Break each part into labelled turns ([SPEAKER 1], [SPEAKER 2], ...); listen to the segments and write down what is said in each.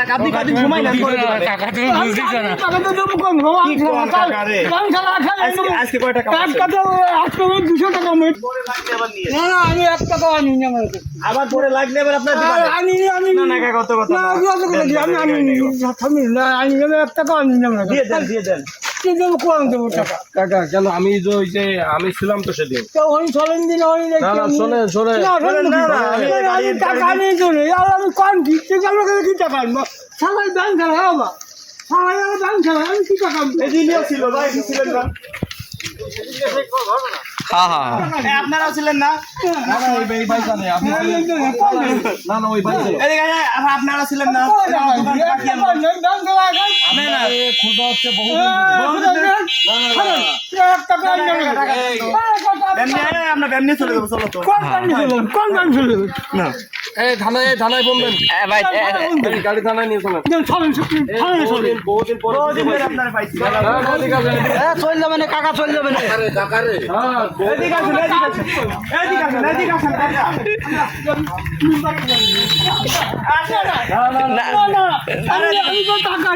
[SPEAKER 1] যাক, আপনি কদিন সময় নেন করে দেবেন। আজকে কয় টাকা
[SPEAKER 2] আমি 1 টাকাও আনি না
[SPEAKER 1] আবার পরে লাগলে এবার আপনার দিবেন। না না কাকা, কত কথা না। দিয়ে দেন, দিয়ে দেন।
[SPEAKER 3] কাকা কেন আমি যে ওই যে আমি ছিলাম তো সেদিন না না শোনে
[SPEAKER 2] আমি কম কি টাকা আনবো সবাই ব্যাংক খেলা আমার সবাই ব্যাংক খেলা আমি কি টাকা আনবো?
[SPEAKER 1] এদিকেও ছিল ভাই, ছিলেন না?
[SPEAKER 4] হ্যাঁ হ্যাঁ
[SPEAKER 1] আপনারাও ছিলেন না?
[SPEAKER 3] না না ওই ভাই জানে আপনি না না ওই ভাই ছিল
[SPEAKER 1] এদিকে আয়, আপনারা ছিলেন না?
[SPEAKER 3] খুলতে হচ্ছে বহু
[SPEAKER 1] আমরা ব্যামনি চলে যাবো, চলো তো। না
[SPEAKER 3] এই থানায় ফোন দেন
[SPEAKER 4] ভাই
[SPEAKER 3] গাড়ি থানায় নিয়ে চলেন বহুদিন পরে
[SPEAKER 1] বহুদিন ধরে আপনারা পাইছি।
[SPEAKER 2] চল যাবে না কাকা, চল যাবে না
[SPEAKER 3] হ্যাঁ
[SPEAKER 1] এদিকে আসুন, এদিকে আসুন, এদিকে আসুন, এদিকে আসুন, কাকা।
[SPEAKER 2] আমি তো টাকা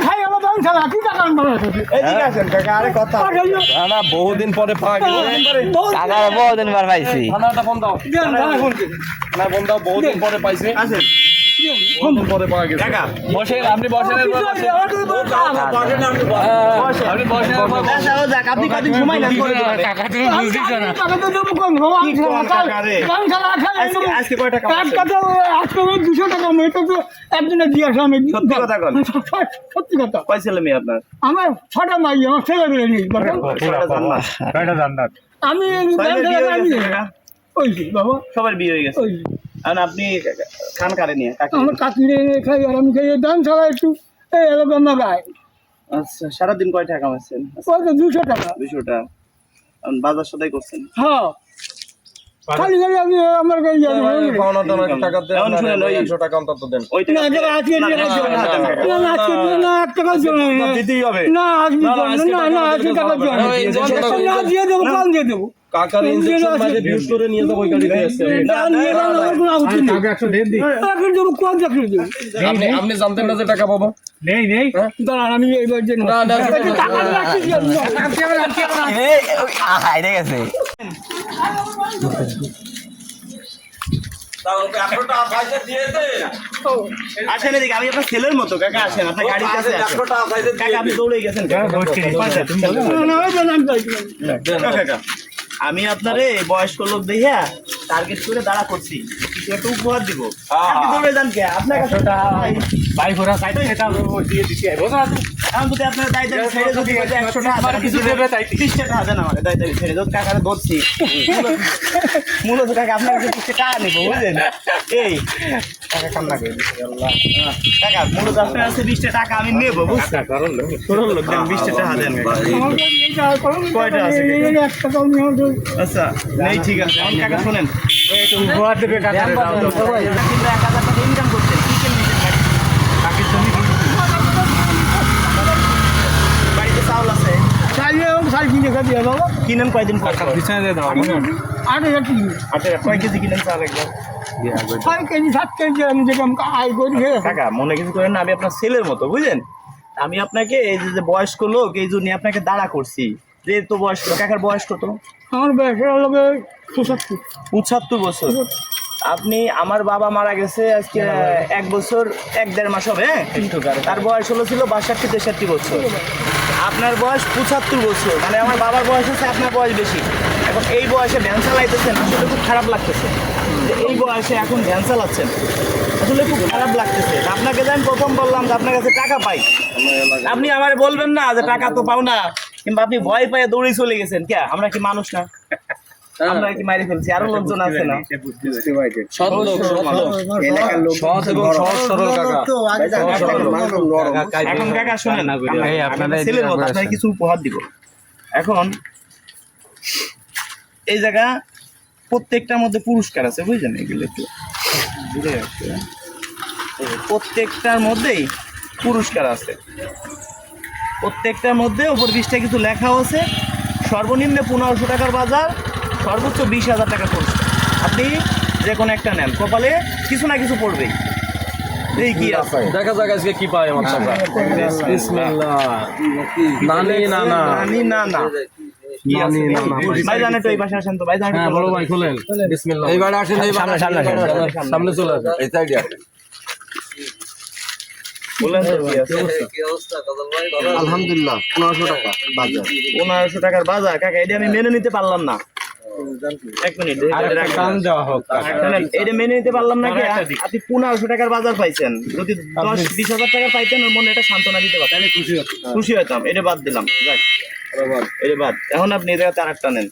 [SPEAKER 2] খাই আমার ব্যাংক খেলা কি টাকা আনবো?
[SPEAKER 1] এদিকে আসুন কাকা, আরে কথা।
[SPEAKER 3] না না বহুদিন পরে পাওয়া গেল
[SPEAKER 4] কাকা বহুদিন বার পাইছি
[SPEAKER 3] থানাটা ফোন দাও থানায় ফোন দাও বহুদিন পরে পাইছি
[SPEAKER 1] আসেন
[SPEAKER 3] বহুদিন পরে পাওয়া গেছে
[SPEAKER 1] কাকা,
[SPEAKER 4] বসেন আপনি বসেন আপনি বসেন
[SPEAKER 1] আচ্ছা, ও যাক, আপনি কদিন সময় নেন করে দেবেন।
[SPEAKER 4] কাকা তুমি বুঝতেছ না
[SPEAKER 1] আজকে কয় টাকা?
[SPEAKER 2] একজনে দিয়ে আসলাম
[SPEAKER 1] সত্যি কথা কন।
[SPEAKER 2] সত্যি কথা
[SPEAKER 1] কয় ছেলে মেয়ে আপনার?
[SPEAKER 2] আমার 6টা মাই আমার ছেলে মেয়ে নেই আমি
[SPEAKER 1] ছয়টা বিয়ে হয়ে গেছে কাকা?
[SPEAKER 2] ওই বাবা
[SPEAKER 1] সবার বিয়ে হয়ে গেছে।
[SPEAKER 2] ওই
[SPEAKER 1] এখন আপনি খান কারে নিয়ে কাকে?
[SPEAKER 2] আমার কাকিরে খাই আর আমি খাই দাম ছাড়া একটু এই এলাকার না গায়
[SPEAKER 1] আচ্ছা, সারাদিন কয় টাকা কামাচ্ছেন?
[SPEAKER 2] ওই তো 200 টাকা
[SPEAKER 1] 200 টাকা। এখন বাজার সদাই করছেন?
[SPEAKER 2] হ্যাঁ খালি খালি আমি আমার কাছে
[SPEAKER 3] পাওনা টাকা দেন
[SPEAKER 1] এখন শুনেন, ওই
[SPEAKER 3] 100 টাকা অন্তত দেন
[SPEAKER 1] ওই
[SPEAKER 2] না
[SPEAKER 1] টাকা
[SPEAKER 2] আজকে
[SPEAKER 1] না, না, না, না, না, কাকা।
[SPEAKER 2] না আজকে না 1 টাকা জমা
[SPEAKER 1] দিতেই হবে।
[SPEAKER 2] না আজকে না আজকে টাকা জমা না দিয়ে দেবো কাল দিয়ে দেবো
[SPEAKER 3] কাকার ইনজেকশন মাঝে বিউজ করে নিয়ে যাবো ওই গাড়িতে আসছে আপনি জানতেন না যে টাকা পাবো
[SPEAKER 2] দাঁড়ান আমি এইবার জন্য
[SPEAKER 3] না না
[SPEAKER 4] হাইরে গেছে
[SPEAKER 1] আসেন এদিকে, আমি আপনার ছেলের মতো কাকা, আসেন আপনার গাড়ির কাছে আসেন। কাকা আপনি দৌড়ে গেছেন কাকা। কাকা, আমি আপনারে বয়স্ক লোক দেখিয়া টার্গেট করে দাঁড়া করছি, কিছু একটা উপহার দিব। আপনি দৌড়ে যান কে? আপনার কাছে
[SPEAKER 4] ভাই ঘোরা সাইড সেটা দিয়ে দিছি
[SPEAKER 1] এখন যদি আপনার দায়িত্ব ছেড়ে যদি 100 টাকা
[SPEAKER 4] আমার কিছু দেবে তাই
[SPEAKER 1] 30 টাকা দেন আমাকে দায়িত্ব ছেড়ে যদি কাকারে ধরছি মূলত কাকা আপনার কাছে 30 টাকা নেব, বুঝলেন? এই টাকা কান্না করে দিচ্ছি আল্লাহ। কাকা মূলত আপনার কাছে 20 টাকা আমি নেব, বুঝছেন? সরল লোক দেন, 20 টাকা দেন। কয়টা আছে আচ্ছা নেই, ঠিক আছে। এখন কাকা শুনেন,
[SPEAKER 4] উপহার দেবে কাকা
[SPEAKER 1] কিন্তু 1000 টাকা ইনকাম করছেন, কিসের নিছেন গাড়ি? বাড়িতে চাউল আছে? কিনেন কয়দিন পর? কয় কেজি কিনেন চাল একবার? কাকা মনে কিছু করেন না, আমি আপনার ছেলের মতো, বুঝলেন? আমি আপনাকে এই যে বয়স্ক লোক এই জন্য আপনাকে দাঁড়া করছি, যে তো বয়স্ক। কাকার বয়স কত?
[SPEAKER 2] আমার বয়স হলো
[SPEAKER 1] 75 বছর। আপনি, আমার বাবা মারা গেছে আজকে 1 বছর 1-1.5 মাস হবে। তার বয়স ছিল 62-63 বছর। আপনার বয়স 75 বছর, মানে আমার বাবার বয়স হচ্ছে আপনার বয়স বেশি। এখন এই বয়সে ভ্যান চালাইতেছেন, আসলে খুব খারাপ লাগতেছে যে এই বয়সে এখন ভ্যান চালাচ্ছেন, আসলে খুব খারাপ লাগতেছে। আপনাকে যেন প্রথম বললাম যে আপনার কাছে টাকা পাই, আপনি আমার বলবেন না যে টাকা তো পাও না, কিংবা আপনি ভয় পায়ে দৌড়ে চলে গেছেন। কে আমরা কি মানুষ না? আমরা কি মারি ফেলছি? আরো লোকজন আছে না?
[SPEAKER 3] সৎ লোক সৎ এবং সহজ সরল কাকা
[SPEAKER 1] এখন কাকা শুনেন, আপনাদের ছেলের মতো আপনাকে কিছু উপহার দিব। এখন এই জায়গা প্রত্যেকটার মধ্যে পুরস্কার আছে, বুঝলেন? এগুলো একটু বুঝে যাচ্ছে, প্রত্যেকটার মধ্যেই পুরস্কার আছে, প্রত্যেকটার মধ্যে উপর 20টা কিছু লেখা আছে। সর্বনিম্ন 1500 টাকার বাজার, সর্বোচ্চ 20,000 টাকা পুরস্কার। আপনি যে কোনো একটা নেন, কপালে কিছু না কিছু পড়বেই। এই কি আছে
[SPEAKER 3] দেখা যাক আজকে কি পাই আমার চাচা বিসমিল্লাহ নানি নানা
[SPEAKER 1] নানি না না কি আছে
[SPEAKER 3] নানি নানা
[SPEAKER 1] ভাই জানে তো এই পাশে আসেন তো ভাই জানে
[SPEAKER 3] হ্যাঁ বড় ভাই খোলেন বিসমিল্লাহ এইবার আসেন
[SPEAKER 4] সামনে সামনে
[SPEAKER 3] সামনে চলে আসেন
[SPEAKER 4] এই সাইডে
[SPEAKER 1] বলেন তো কি আছে
[SPEAKER 2] আলহামদুলিল্লাহ 1500 টাকা বাজার
[SPEAKER 1] 1500 টাকার বাজার কাকা এটা আমি মেনে নিতে পারলাম না এক মিনিট
[SPEAKER 3] কান দেওয়া হোক
[SPEAKER 1] এটা মেনে নিতে পারলাম না কি আপনি 1500 টাকার বাজার পাইছেন যদি 10-20 হাজার টাকা পাইতেন ওর মনে একটা সান্ত্বনা দিতে পারতেন খুশি হতাম এটা বাদ দিলাম যাক এটা বাদ এখন আপনি এই জায়গাতে আরেকটা নেন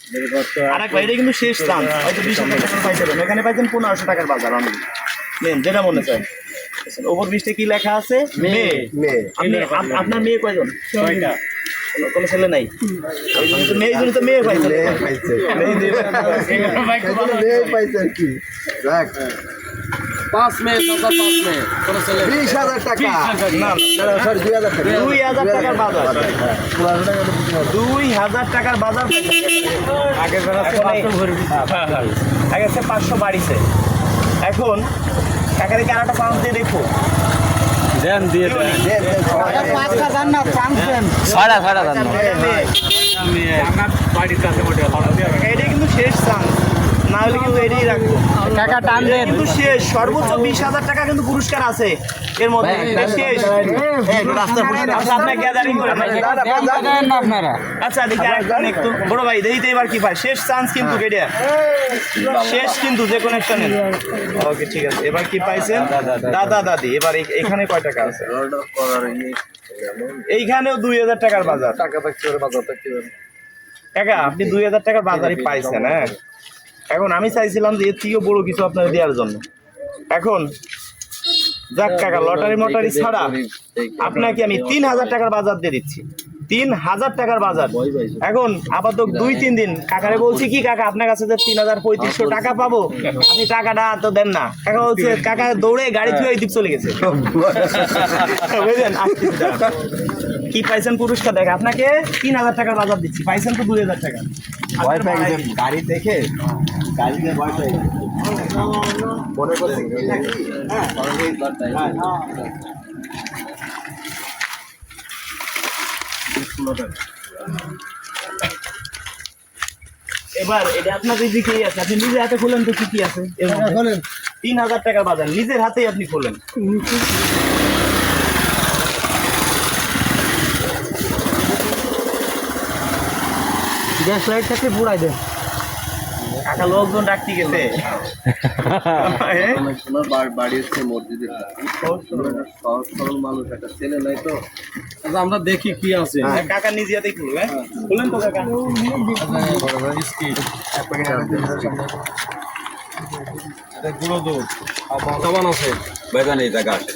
[SPEAKER 1] আরেক ভাই এটা কিন্তু শেষ চান্স হয়তো 20,000 টাকা পাইছিলেন এখানে পাইছেন 1500 টাকার বাজার আমি নেন যেটা মনে চায় ওপর বৃষ্টি কি লেখা আছে মেয়ে আপনি আপনার মেয়ে কয়জন ছয়টা কোনো ছেলে নাই ওই জন্য তো মেয়ে জন্য তো মেয়ে পাইছে
[SPEAKER 2] মেয়ে পাইছে কি দেখ
[SPEAKER 3] 5 মে চাচা 5 মে কোন ছেলে
[SPEAKER 2] 20,000 টাকা
[SPEAKER 1] না
[SPEAKER 2] সরি 2,000 টাকা
[SPEAKER 1] 2,000 টাকার বাজার 2,000 টাকার বাজার আগে আগে 500 বাড়িছে এখন টাকার কি আরেকটা পাঁচ দিয়ে দেখো
[SPEAKER 3] দেন দিয়ে দেন
[SPEAKER 4] ছয়টা জানো
[SPEAKER 1] এটা কিন্তু শেষ চান্স না হলে কিন্তু এটাই রাখবো
[SPEAKER 4] কাকা টান দেন
[SPEAKER 1] কিন্তু শেষ সর্বোচ্চ 20,000 টাকা কিন্তু পুরস্কার আছে এর মধ্যে এটা শেষ আচ্ছা, আপনার গ্যাদারিং করে
[SPEAKER 4] আপনারা
[SPEAKER 1] আচ্ছা দেখি আরেকটা একটু বড় ভাই দেখিতে এবার কি পায় শেষ চান্স কিন্তু এটা শেষ কিন্তু যে কোনো একটা নেন ওকে ঠিক আছে এবার কি পাইছেন দাদা দাদি এবার এখানে কয় টাকা আছে এইখানেও 2,000 টাকার বাজার
[SPEAKER 3] টাকা থাকতে পারে বাজার থাকতে পারে
[SPEAKER 1] কাকা আপনি 2,000 টাকার বাজারই পাইছেন হ্যাঁ এখন আমি চাইছিলাম যে এর থেকেও বড় কিছু আপনার দেওয়ার জন্য এখন যাক কাকা লটারি মটারি ছাড়া আপনাকে আমি 3,000 টাকার বাজার দিয়ে দিচ্ছি 3,000 টাকার বাজার এখন আপাতত 2-3 দিন কাকারে বলছি কি কাকা আপনার কাছে যে 3,000-3,500 টাকা পাবো আপনি টাকাটা তো দেন না কাকা বলছে কাকা দৌড়ে গাড়ি থেকে ওই দিক চলে গেছে বুঝলেন কি পাইছেন পুরস্কার দেখে আপনাকে 3,000 টাকার বাজার দিচ্ছি পাইছেন তো 2,000 টাকা
[SPEAKER 2] ভয় পেয়ে গেছে গাড়ি দেখে গাড়িতে ভয় পেয়ে গেছে মনে করছে কি নাকি হ্যাঁ
[SPEAKER 1] এবার এটা আপনার দিকেই আছে আপনি নিজের হাতে খোলেন তো কি কি আছে 3,000 টাকার বাজার নিজের হাতেই আপনি খোলেন
[SPEAKER 2] গ্যাস লাইট থাকলে পুরাই দেন
[SPEAKER 1] কাকা লোকজন ডাকতে গেছে
[SPEAKER 3] বাড়ি হচ্ছে মসজিদের সহজ সরল মানুষ একটা ছেলে নাই তো আচ্ছা আমরা দেখি কি আছে
[SPEAKER 1] কাকা নিজে হাতেই খুলবে খুলেন তো কাকা
[SPEAKER 3] গুঁড়ো দুধ সাবান আছে
[SPEAKER 4] বেগান এই জায়গা আছে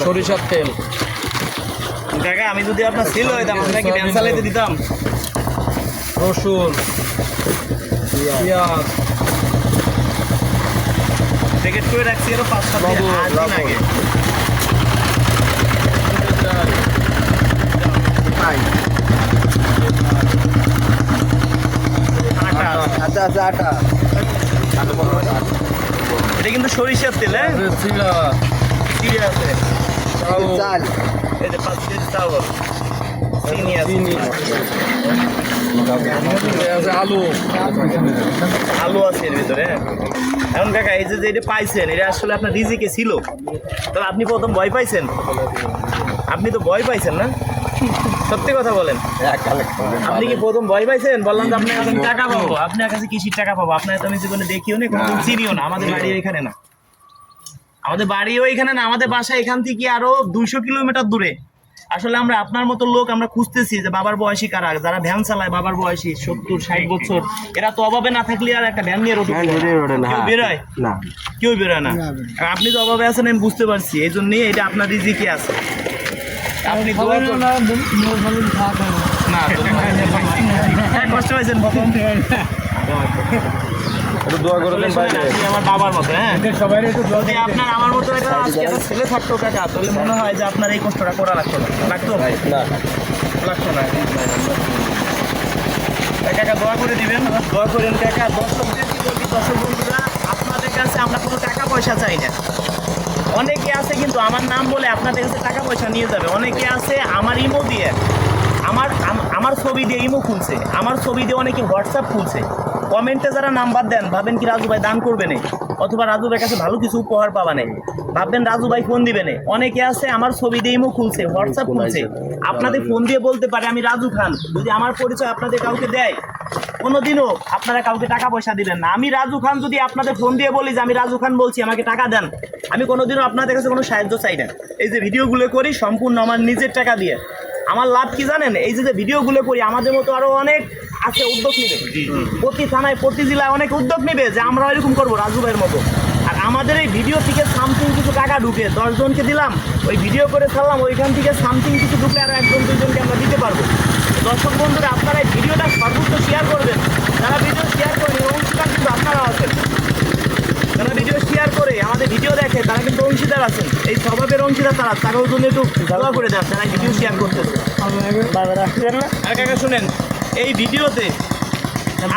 [SPEAKER 3] সরিষার তেল
[SPEAKER 1] কাকা আমি যদি আপনার সেল হইতাম আপনাকে ব্যান চালাইতে দিতাম
[SPEAKER 3] রসুন পেঁয়াজ
[SPEAKER 1] প্যাকেট করে রাখছি আরো 5-7 দিন আগে
[SPEAKER 2] আচ্ছা আচ্ছা আটা
[SPEAKER 1] এটা কিন্তু সরিষার তেল হ্যাঁ চিড়ে আছে
[SPEAKER 2] চাল
[SPEAKER 1] এই যে 5 কেজি চাউল চিনি আছে
[SPEAKER 3] আলু
[SPEAKER 1] আলু আছে এর ভিতরে এখন কাকা এই যে এটা পাইছেন এটা আসলে আপনার রিজিকে ছিল তবে আপনি প্রথম ভয় পাইছেন আপনি তো ভয় পাইছেন না সত্যি কথা বলেন আপনি কি প্রথম ভয় পাইছেন বললাম যে আপনার কাছে টাকা পাবো আপনার কাছে কিসির টাকা পাবো আপনার তো আমি জীবনে দেখিও না কোনোদিন চিনিও না আমাদের বাড়ি ওইখানে না আমাদের বাড়িও এখানে না আমাদের বাসা এখান থেকে আরো 200 কিলোমিটার দূরে আসলে আমরা আপনার মতো লোক আমরা খুঁজতেছি যে বাবার বয়সী কারা যারা ভ্যান চালায় বাবার বয়সী 70-60 বছর এরা তো অভাবে না থাকলে আর একটা ভ্যান নিয়ে রোডে কেউ বেরোয়
[SPEAKER 2] না
[SPEAKER 1] কেউ বেরোয় না আর আপনি তো অভাবে আছেন আমি বুঝতে পারছি এই জন্যই এটা আপনার রিজিকে আছে আপনি দোয়া করুন। না হ্যাঁ, কষ্ট পাইছেন প্রথম
[SPEAKER 3] দোয়া করে দেন ভাই
[SPEAKER 1] আপনি আমার বাবার মতো হ্যাঁ যদি আপনার আমার মতো একটা আজকে একটা ছেলে থাকতো কাকা তাহলে মনে হয় যে আপনার এই কষ্টটা করা লাগতো না লাগতো
[SPEAKER 3] না
[SPEAKER 1] লাগতো না কাকা দোয়া করে দিবেন দোয়া করেন কাকা দর্শকদের কি বলবি দর্শক বন্ধুরা আপনাদের কাছে আমরা কোনো টাকা পয়সা চাই না অনেকে আছে কিন্তু আমার নাম বলে আপনাদের কাছে টাকা পয়সা নিয়ে যাবে। অনেকে আছে আমার ইমো দিয়ে আমার ছবি দিয়ে ইমো খুলছে, আমার ছবি দিয়ে অনেকে হোয়াটসঅ্যাপ খুলছে। কমেন্টে যারা নাম্বার দেন ভাবেন কি রাজু ভাই দান করবে না, অথবা রাজু ভাইয়ের কাছে ভালো কিছু উপহার পাবা নেই, ভাববেন রাজু ভাই ফোন দিবে না। অনেকে আছে আমার ছবি দিয়ে ইমো খুলছে, হোয়াটসঅ্যাপ খুলছে, আপনাদের ফোন দিয়ে বলতে পারে আমি রাজু খান। যদি আমার পরিচয় আপনাদের কাউকে দেয়, কোনোদিনও আপনারা কাউকে টাকা পয়সা দিবেন না। আমি রাজু খান যদি আপনাদের ফোন দিয়ে বলি যে আমি রাজু খান বলছি, আমাকে টাকা দেন, আমি কোনোদিনও আপনাদের কাছে কোনো সাহায্য চাই না। এই যে ভিডিওগুলো করি সম্পূর্ণ আমার নিজের টাকা দিয়ে। আমার লাভ কি জানেন? এই যে ভিডিওগুলো করি, আমাদের মতো আরও অনেক আছে উদ্যোগ নেবে, প্রতি থানায় প্রতি জেলায় অনেক উদ্যোগ নেবে যে আমরা এরকম করবো রাজু ভাইয়ের মতো। আর আমাদের এই ভিডিও থেকে সামথিং কিছু টাকা ঢুকে 10 জনকে দিলাম, ওই ভিডিও করে ছাড়লাম, ওইখান থেকে সামথিং কিছু ঢুকলে আরও 1 জন 2 জনকে আমরা দিতে পারবো। দর্শক বন্ধুরা, আপনারা এই ভিডিওটা সর্বোচ্চ শেয়ার করবেন। যারা ভিডিও শেয়ার করে অংশীদার কিন্তু আপনারা আছেন, যারা ভিডিও শেয়ার করে আমাদের ভিডিও দেখে তারা কিন্তু অংশীদার আছেন। এই স্বভাবের অংশীদার তারা, তারাও জন্য একটু দোয়া করে দেন যারা ভিডিও শেয়ার করতেছে। আর কাকা শুনেন, এই ভিডিওতে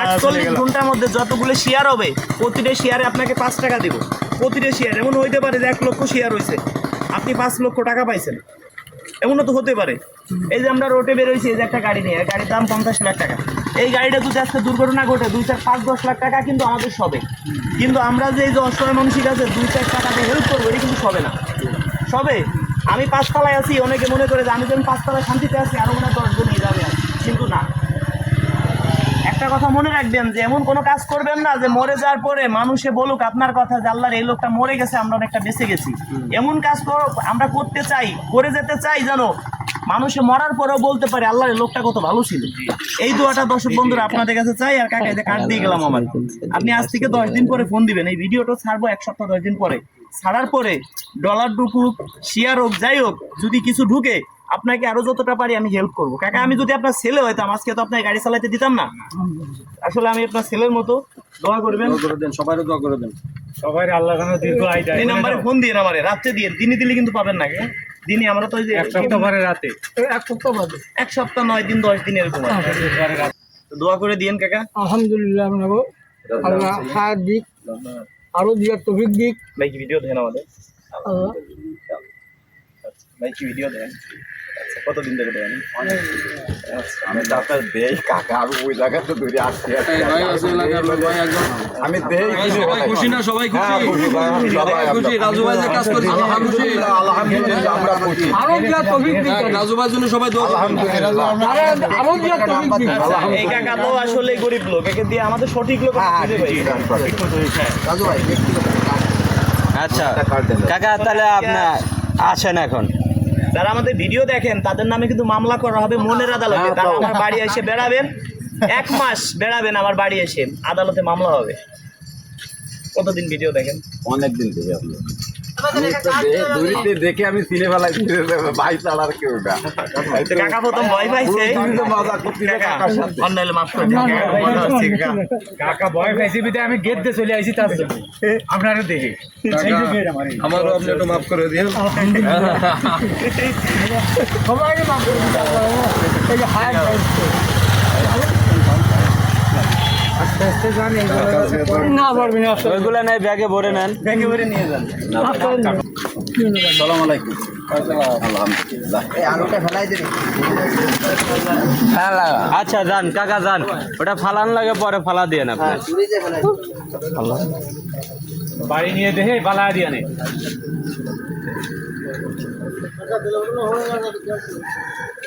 [SPEAKER 1] 48 ঘন্টার মধ্যে যতগুলো শেয়ার হবে, প্রতিটা শেয়ারে আপনাকে 5 টাকা দিব। প্রতিটা শেয়ার এমন হইতে পারে যে 1 লক্ষ শেয়ার হয়েছে, আপনি 5 লক্ষ টাকা পাইছেন, এমনও তো হতে পারে। এই যে আমরা রোডে বেরোইছি, এই যে একটা গাড়ি নিয়ে, গাড়ির দাম 50 লাখ টাকা। এই গাড়িটা যদি আজকে দুর্ঘটনা ঘটে 2, 4, 5, 10 লাখ টাকা কিন্তু আমাদের সবে। কিন্তু আমরা যে এই যে অসহায় মানুষের কাছে 2, 4 টাকাতে হেল্প করবো, এটা কিন্তু সবে না। সবে আমি 5 তলায় আছি, অনেকে মনে করে যে আমি যখন 5 তলায় শান্তিতে আছি আরও মনে হয় 10 জন নিয়ে যাবে, কিন্তু না। একটা কথা মনে রাখবেন যে এমন কোনো কাজ করবেন না যে মরে যাওয়ার পরে মানুষে বলুক আপনার কথা যে আল্লাহর এই লোকটা মরে গেছে, আমরা অনেকটা বেঁচে গেছি। এমন কাজ আমরা করতে চাই, করে যেতে চাই যেন মানুষে মরার পরেও বলতে পারে আল্লাহর এই লোকটা কত ভালো ছিল। এই দোয়াটা দর্শক বন্ধুরা আপনাদের কাছে চাই। আর কাকা, এই যে কার্ড দিয়ে গেলাম আমার, আপনি আজ থেকে 10 দিন পরে ফোন দিবেন। এই ভিডিওটা ছাড়বো 1 সপ্তাহ 10 দিন পরে। ছাড়ার পরে ডলার ঢুকুক, শেয়ার হোক, যাই হোক, যদি কিছু ঢুকে আপনাকে আরো যতটা পারি আমি হেল্প করবো। কাকা, আমি যদি আপনার ছেলে হইতাম আজকে তো আপনার গাড়ি চালাতে দিতাম না। আসলে আমি আপনার ছেলের মতো। দোয়া করবেন,
[SPEAKER 3] সবাই দোয়া করে দেন, সবাই আল্লাহ
[SPEAKER 1] এই নাম্বারে ফোন দিয়ে আমারে রাতে দিয়ে, দিনে দিলে কিন্তু পাবেন না। দিনে আমরা তো ওই যে
[SPEAKER 3] 1 সপ্তাহ পরে রাতে,
[SPEAKER 1] 1 সপ্তাহ 9 দিন 10 দিন এরকম। তো দোয়া করে দিয়েন কাকা।
[SPEAKER 5] আলহামদুলিল্লাহ, আল্লাহ হায়াত দিক, আরো দিক, তৌফিক দিক।
[SPEAKER 1] ভাই কি ভিডিও দেন আমাদের?
[SPEAKER 5] আল্লাহ
[SPEAKER 1] ভাই কি ভিডিও দেন? আচ্ছা, কতদিন ধরে দেন?
[SPEAKER 2] আমি তো আপনার দেই কাকা, আমি ওই জায়গা তো দূরে আসছি। আমি দেই
[SPEAKER 3] খুশি না? সবাই খুশি, রাজু ভাই যে কাজ করেছে
[SPEAKER 2] আলহামদুলিল্লাহ, আমরা খুশি।
[SPEAKER 5] আরো দিক, তৌফিক দিক।
[SPEAKER 3] রাজু ভাইয়ের জন্য সবাই দোয়া করবেন।
[SPEAKER 2] আলহামদুলিল্লাহ,
[SPEAKER 5] আরো দিক, তৌফিক দিক।
[SPEAKER 1] এই কাকা তো আসলে গরিব লোক, একে দিয়ে আমাদের সঠিক লোক খুঁজে পাই।
[SPEAKER 2] রাজু ভাই ব্যক্তিগত
[SPEAKER 4] আচ্ছা কাকা, তাহলে আপনার আসেন এখন।
[SPEAKER 1] যারা আমাদের ভিডিও দেখেন তাদের নামে কিন্তু মামলা করা হবে মনের আদালতে। তারা আমার বাড়ি এসে বেড়াবেন, 1 মাস বেড়াবেন, আমার বাড়ি এসে আদালতে মামলা হবে। কতদিন ভিডিও দেখেন?
[SPEAKER 2] অনেকদিন থেকে আমি তো দূরিতে দেখে আমি চিনে ফেলাই ভাই ছাড়ার কেউ না।
[SPEAKER 1] কাকা প্রথম ভয় পাইছে,
[SPEAKER 2] মজা করছি কাকার সাথে।
[SPEAKER 1] অন্যান্য মাফ করে দিন, মনে হচ্ছে কাকা।
[SPEAKER 3] কাকা ভয় পাইছি বিতে আমি গেট দিয়ে চলে আইছি, তার জন্য আপনারা দেখে আমারও আপনি একটু মাফ করে দিন।
[SPEAKER 5] সবাইকে মাফ করে দিতে হবে। এই যে হায়াত দিচ্ছে। আস্তে আস্তে জানি না পারবি না।
[SPEAKER 4] ওইগুলো নাই, ব্যাগে ভরে নেন।
[SPEAKER 1] ব্যাগে করে নিয়ে যান।
[SPEAKER 2] আসসালামু আলাইকুম। আলহামদুলিল্লাহ, এই আলুটা ফেলাই দিবি।
[SPEAKER 4] আচ্ছা যান কাকা, যান, ওটা ফালান লাগে, পরে ফালা দিয়ে না।
[SPEAKER 2] চুরিতে ফেলাই
[SPEAKER 3] বাড়ি নিয়ে দেখে পালা দিয়ে নে।